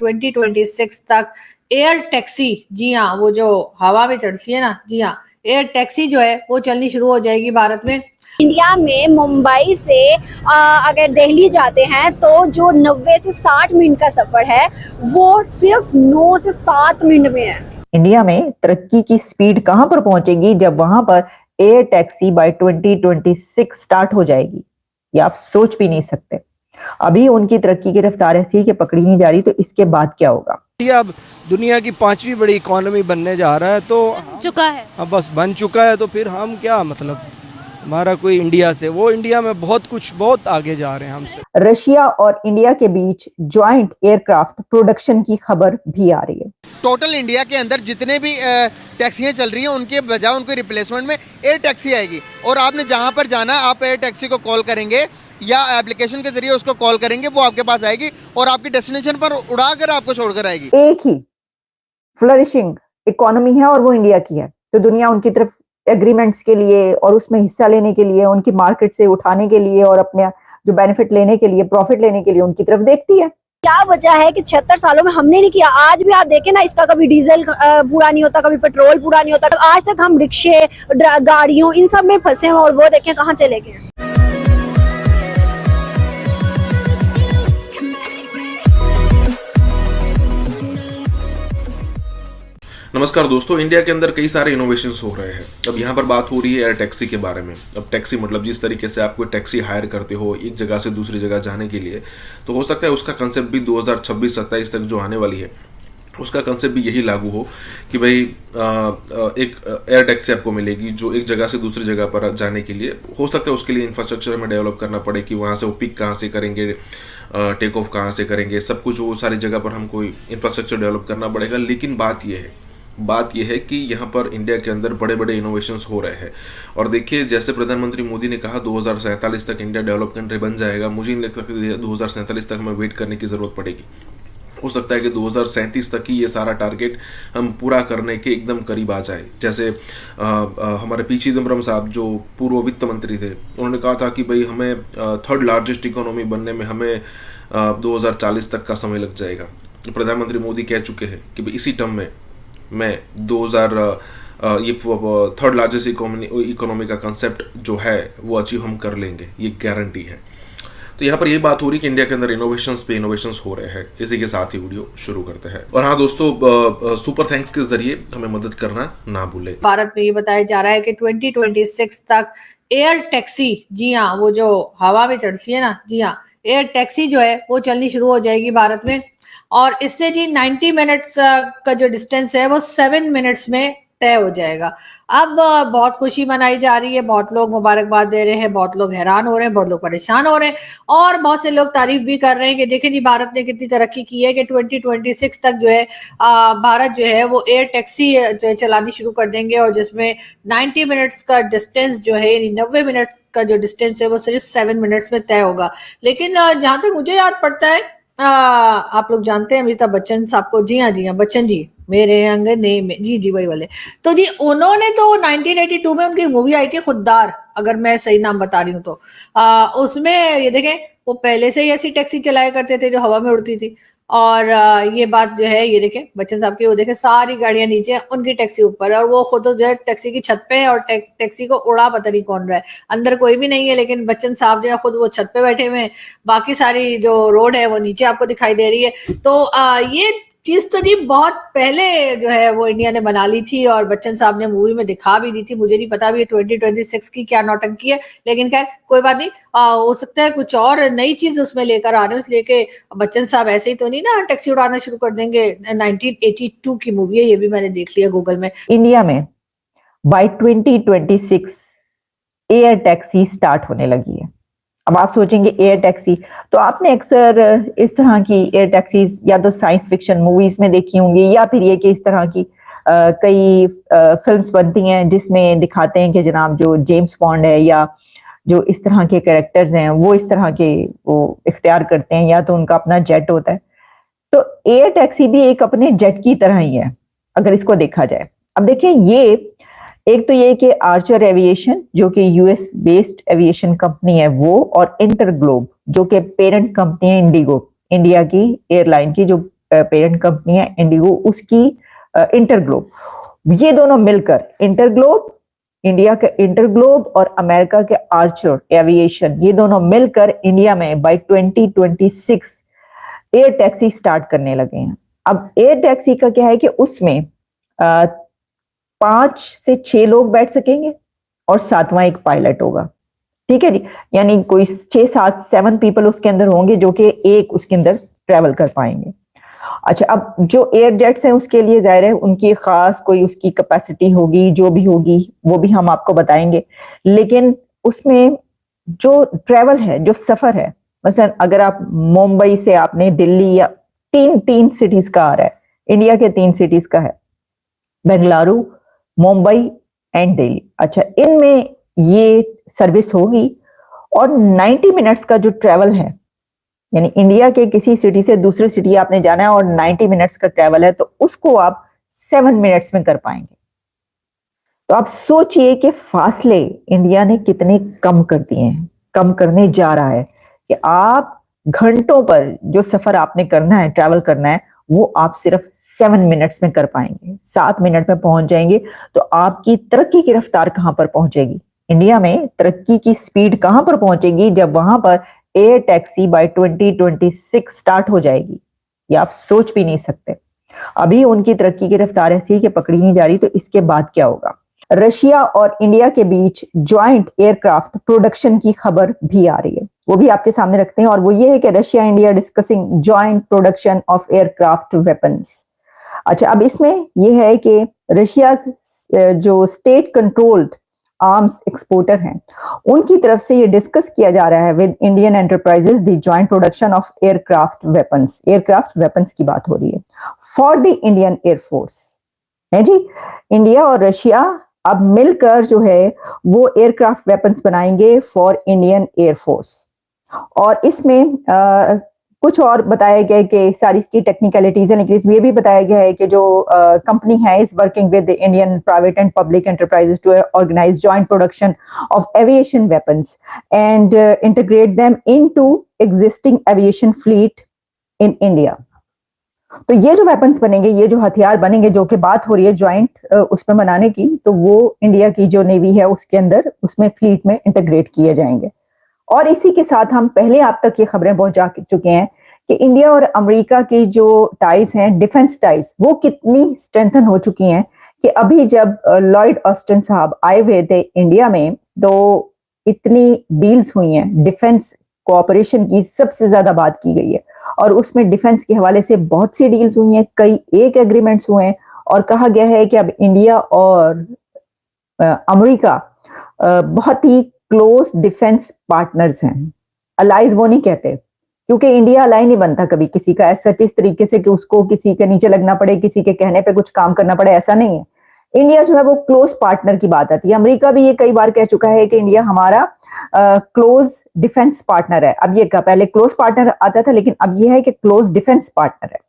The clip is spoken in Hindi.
2026 तक एयर टैक्सी, जी हाँ, वो जो हवा में चढ़ती है ना, जी हाँ, एयर टैक्सी जो है वो चलनी शुरू हो जाएगी भारत में। इंडिया में मुंबई से अगर दिल्ली जाते हैं तो जो 90 से 60 मिनट का सफर है वो सिर्फ 9 से 7 मिनट में है। इंडिया में तरक्की की स्पीड कहां पर पहुंचेगी जब वहां पर एयर टैक्सी बाय 2026 स्टार्ट हो जाएगी, ये आप सोच भी नहीं सकते। अभी उनकी तरक्की की रफ्तार ऐसी है कि पकड़ी नहीं जा रही, तो इसके बाद क्या होगा। अब दुनिया की 5वीं बड़ी इकोनॉमी बनने जा रहा है, तो चुका है, अब बस बन चुका है, तो फिर हम क्या, मतलब हमारा कोई इंडिया से, वो इंडिया में बहुत आगे जा रहे हैं हमसे। रशिया और इंडिया के बीच ज्वाइंट एयरक्राफ्ट प्रोडक्शन की खबर भी आ रही है। टोटल इंडिया के अंदर जितने भी टैक्सियां चल रही हैं उनके बजाय उनके रिप्लेसमेंट में एयर टैक्सी आएगी, और आपने जहां पर जाना आप एयर टैक्सी को कॉल करेंगे या एप्लीकेशन के जरिए उसको कॉल करेंगे, वो आपके पास आएगी और आपकी डेस्टिनेशन पर उड़ाकर आपको छोड़कर आएगी। एक ही फ्लरिशिंग इकोनॉमी है और वो इंडिया की है, तो दुनिया उनकी तरफ एग्रीमेंट्स के लिए और उसमें हिस्सा लेने के लिए, उनकी मार्केट से उठाने के लिए और अपने जो बेनिफिट लेने के लिए, प्रॉफिट लेने के लिए उनकी तरफ देखती है। क्या वजह है कि 76 सालों में हमने नहीं किया। आज भी आप देखें ना, इसका कभी डीजल पूरा नहीं होता, कभी पेट्रोल पूरा नहीं होता। आज तक हम रिक्शे, गाड़ियों, इन सब में फंसे हैं और वो देखें कहाँ चले गए। नमस्कार दोस्तों, इंडिया के अंदर कई सारे इनोवेशंस हो रहे हैं। अब यहाँ पर बात हो रही है एयर टैक्सी के बारे में। अब टैक्सी मतलब जिस तरीके से आप कोई टैक्सी हायर करते हो एक जगह से दूसरी जगह जाने के लिए, तो हो सकता है उसका कंसेप्ट भी 2026-27 तक जो आने वाली है उसका कंसेप्ट भी यही लागू हो कि भाई एक एयर टैक्सी आपको मिलेगी जो एक जगह से दूसरी जगह पर जाने के लिए, हो सकता है उसके लिए इंफ्रास्ट्रक्चर हमें डेवलप करना पड़े कि वहाँ से वो पिक कहाँ से करेंगे, टेक ऑफ कहाँ से करेंगे, सब कुछ वो सारी जगह पर हमको इंफ्रास्ट्रक्चर डेवलप करना पड़ेगा। लेकिन बात यह है कि यहाँ पर इंडिया के अंदर बड़े बड़े इनोवेशंस हो रहे हैं। और देखिए, जैसे प्रधानमंत्री मोदी ने कहा 2047 तक इंडिया डेवलप कंट्री बन जाएगा, मुझे नहीं लगता कि 2047 तक हमें वेट करने की ज़रूरत पड़ेगी। हो सकता है कि 2037 तक ही ये सारा टारगेट हम पूरा करने के एकदम करीब आ जाए। जैसे हमारे पी चिदम्बरम साहब जो पूर्व वित्त मंत्री थे, उन्होंने कहा था कि भाई हमें थर्ड लार्जेस्ट इकोनॉमी बनने में हमें 2040 तक का समय लग जाएगा। प्रधानमंत्री मोदी कह चुके हैं कि भाई इसी टर्म में मैं 2000 ये थर्ड लार्जेस्ट इकोनॉमी का कंसेप्ट जो है वो अचीव हम कर लेंगे, ये गारंटी है। तो यहाँ पर ये बात हो रही कि इंडिया के अंदर इनोवेशंस पे इनोवेशंस हो रहे हैं। इसी के साथ ही वीडियो शुरू करते हैं। और हाँ दोस्तों, सुपर थैंक्स के जरिए हमें मदद करना ना भूलें। भारत में ये बताया जा रहा है कि 2026 तक एयर टैक्सी, जी हाँ, वो जो हवा में चढ़ती है ना, जी हाँ, एयर टैक्सी जो है वो चलनी शुरू हो जाएगी भारत में। और इससे जी 90 मिनट्स का जो डिस्टेंस है वो 7 मिनट्स में तय हो जाएगा। अब बहुत खुशी मनाई जा रही है, बहुत लोग मुबारकबाद दे रहे हैं, बहुत लोग हैरान हो रहे हैं, बहुत लोग परेशान हो रहे हैं और बहुत से लोग तारीफ भी कर रहे हैं कि देखें जी भारत ने कितनी तरक्की की है कि 2026 तक जो है भारत जो है वो एयर टैक्सी जो है चलानी शुरू कर देंगे, और जिसमें 90 मिनट्स का डिस्टेंस जो है, यानी 90 मिनट का जो डिस्टेंस है वो सिर्फ 7 मिनट्स में तय होगा। लेकिन जहां तक मुझे याद पड़ता है, आप लोग जानते हैं अमिताभ बच्चन साहब को, जी हाँ बच्चन जी, मेरे अंगने में, जी वही वाले, तो जी उन्होंने तो 1982 में उनकी मूवी आई थी खुददार, अगर मैं सही नाम बता रही हूँ तो उसमें ये देखें वो पहले से ही ऐसी टैक्सी चलाया करते थे जो हवा में उड़ती थी। और ये बात जो है, ये देखें बच्चन साहब की, वो देखें सारी गाड़ियां नीचे, उनकी टैक्सी ऊपर है और वो खुद जो है टैक्सी की छत पे है और टैक्सी को उड़ा पता नहीं कौन रहा है, अंदर कोई भी नहीं है, लेकिन बच्चन साहब जो है खुद वो छत पे बैठे हुए हैं, बाकी सारी जो रोड है वो नीचे आपको दिखाई दे रही है। तो ये चीज तो जी बहुत पहले जो है वो इंडिया ने बना ली थी और बच्चन साहब ने मूवी में दिखा भी दी थी। मुझे नहीं पता भी 2026 की क्या नौटंकी है, लेकिन खैर कोई बात नहीं, हो सकता है कुछ और नई चीज उसमें लेकर आ रहे हो, इसलिए कि बच्चन साहब ऐसे ही तो नहीं ना टैक्सी उड़ाना शुरू कर देंगे। 1982 की मूवी है, ये भी मैंने देख लिया गूगल में। इंडिया में बाय 2026 एयर टैक्सी स्टार्ट होने लगी है। अब आप सोचेंगे एयर टैक्सी, तो आपने अक्सर इस तरह की एयर टैक्सीज या तो साइंस फिक्शन मूवीज में देखी होंगी, या फिर ये कि इस तरह की कई फिल्म्स बनती हैं जिसमें दिखाते हैं कि जनाब जो जेम्स बॉन्ड है या जो इस तरह के कैरेक्टर्स हैं वो इस तरह के वो इख्तियार करते हैं, या तो उनका अपना जेट होता है। तो एयर टैक्सी भी एक अपने जेट की तरह ही है अगर इसको देखा जाए। अब देखिए, ये एक तो ये कि आर्चर एविएशन जो कि यूएस बेस्ड एविएशन कंपनी है वो, और इंटरग्लोब जो कि पेरेंट कंपनी है इंडिगो, इंडिया की एयरलाइन की, जो पेरेंट कंपनी है इंडिगो, उसकी इंटरग्लोब, ये दोनों मिलकर इंटरग्लोब, इंडिया का इंटरग्लोब और अमेरिका के आर्चर एविएशन, ये दोनों मिलकर इंडिया में बाय 2026 एयर टैक्सी स्टार्ट करने लगे हैं। अब एयर टैक्सी का क्या है कि उसमें 5 से 6 लोग बैठ सकेंगे और 7वां एक पायलट होगा, ठीक है जी। यानी कोई 6-7 पीपल उसके अंदर होंगे जो कि एक उसके अंदर ट्रेवल कर पाएंगे। अच्छा, अब जो एयर जेट्स हैं उसके लिए जाहिर है उनकी खास कोई उसकी कैपेसिटी होगी, जो भी होगी वो भी हम आपको बताएंगे। लेकिन उसमें जो ट्रेवल है, जो सफर है, मसलन अगर आप मुंबई से आपने दिल्ली या तीन सिटीज का आ रहा है, इंडिया के 3 सिटीज का है, बेंगलुरु, मुंबई एंड दिल्ली। अच्छा, इनमें ये सर्विस होगी और 90 मिनट्स का जो ट्रेवल है, यानी इंडिया के किसी सिटी से दूसरी सिटी आपने जाना है और 90 मिनट्स का ट्रेवल है, तो उसको आप 7 मिनट्स में कर पाएंगे। तो आप सोचिए कि फासले इंडिया ने कितने कम कर दिए हैं, कम करने जा रहा है कि आप घंटों पर जो सफर आपने करना है, ट्रैवल करना है, वो आप सिर्फ 7 मिनट्स में कर पाएंगे, 7 मिनट में पहुंच जाएंगे। तो आपकी तरक्की की रफ्तार कहां पर पहुंचेगी? इंडिया में तरक्की की स्पीड कहां पर पहुंचेगी जब वहां पर एयर टैक्सी बाय 2026 स्टार्ट हो जाएगी। ये आप सोच भी नहीं सकते। अभी उनकी तरक्की की रफ्तार ऐसी है कि पकड़ी नहीं जा रही, तो इसके बाद क्या होगा? रशिया और इंडिया के बीच ज्वाइंट एयरक्राफ्ट प्रोडक्शन की खबर भी आ रही है, वो भी आपके सामने रखते हैं। और वो ये है कि Russia India discussing joint production of aircraft weapons. अच्छा, अब इसमें यह है कि रशिया जो स्टेट कंट्रोल्ड आर्म्स एक्सपोर्टर हैं, उनकी तरफ से ये डिस्कस किया जा रहा है with Indian enterprises the joint production of aircraft weapons. Aircraft weapons की बात हो रही है फॉर द इंडियन एयरफोर्स, है जी। इंडिया और रशिया अब मिलकर जो है वो एयरक्राफ्ट वेपन्स बनाएंगे फॉर इंडियन एयरफोर्स। और इसमें कुछ और बताया गया है कि सारी इसकी टेक्निकलिटीज है, लेकिन इसमें ये भी बताया गया है कि जो कंपनी है is working with Indian private and public enterprises to organize joint production of aviation weapons and integrate them into existing aviation fleet in India. तो ये जो वेपन्स बनेंगे, ये जो हथियार बनेंगे, जो कि बात हो रही है ज्वाइंट उसमें बनाने की, तो वो इंडिया की जो नेवी है उसके अंदर, उसमें फ्लीट में इंटीग्रेट किए जाएंगे। और इसी के साथ हम पहले आप तक ये खबरें पहुंचा चुके हैं कि इंडिया और अमेरिका की जो टाइज हैं, डिफेंस टाइज, वो कितनी स्ट्रेंथन हो चुकी हैं कि अभी जब लॉयड ऑस्टिन साहब आए हुए थे इंडिया में, तो इतनी डील्स हुई हैं, डिफेंस कोऑपरेशन की सबसे ज्यादा बात की गई है। और उसमें डिफेंस के हवाले से बहुत सी डील्स हुई हैं, कई एक एग्रीमेंट्स हुए हैं, और कहा गया है कि अब इंडिया और अमेरिका बहुत ही क्लोज डिफेंस पार्टनर्स हैं। अलाइज वो नहीं कहते, क्योंकि इंडिया अलाई नहीं बनता कभी किसी का ऐसा इस तरीके से कि उसको किसी के नीचे लगना पड़े, किसी के कहने पे कुछ काम करना पड़े, ऐसा नहीं है। इंडिया जो है वो क्लोज पार्टनर की बात आती है। अमेरिका भी ये कई बार कह चुका है कि इंडिया हमारा क्लोज डिफेंस पार्टनर है। अब ये पहले क्लोज पार्टनर आता था, लेकिन अब ये है कि क्लोज डिफेंस पार्टनर है।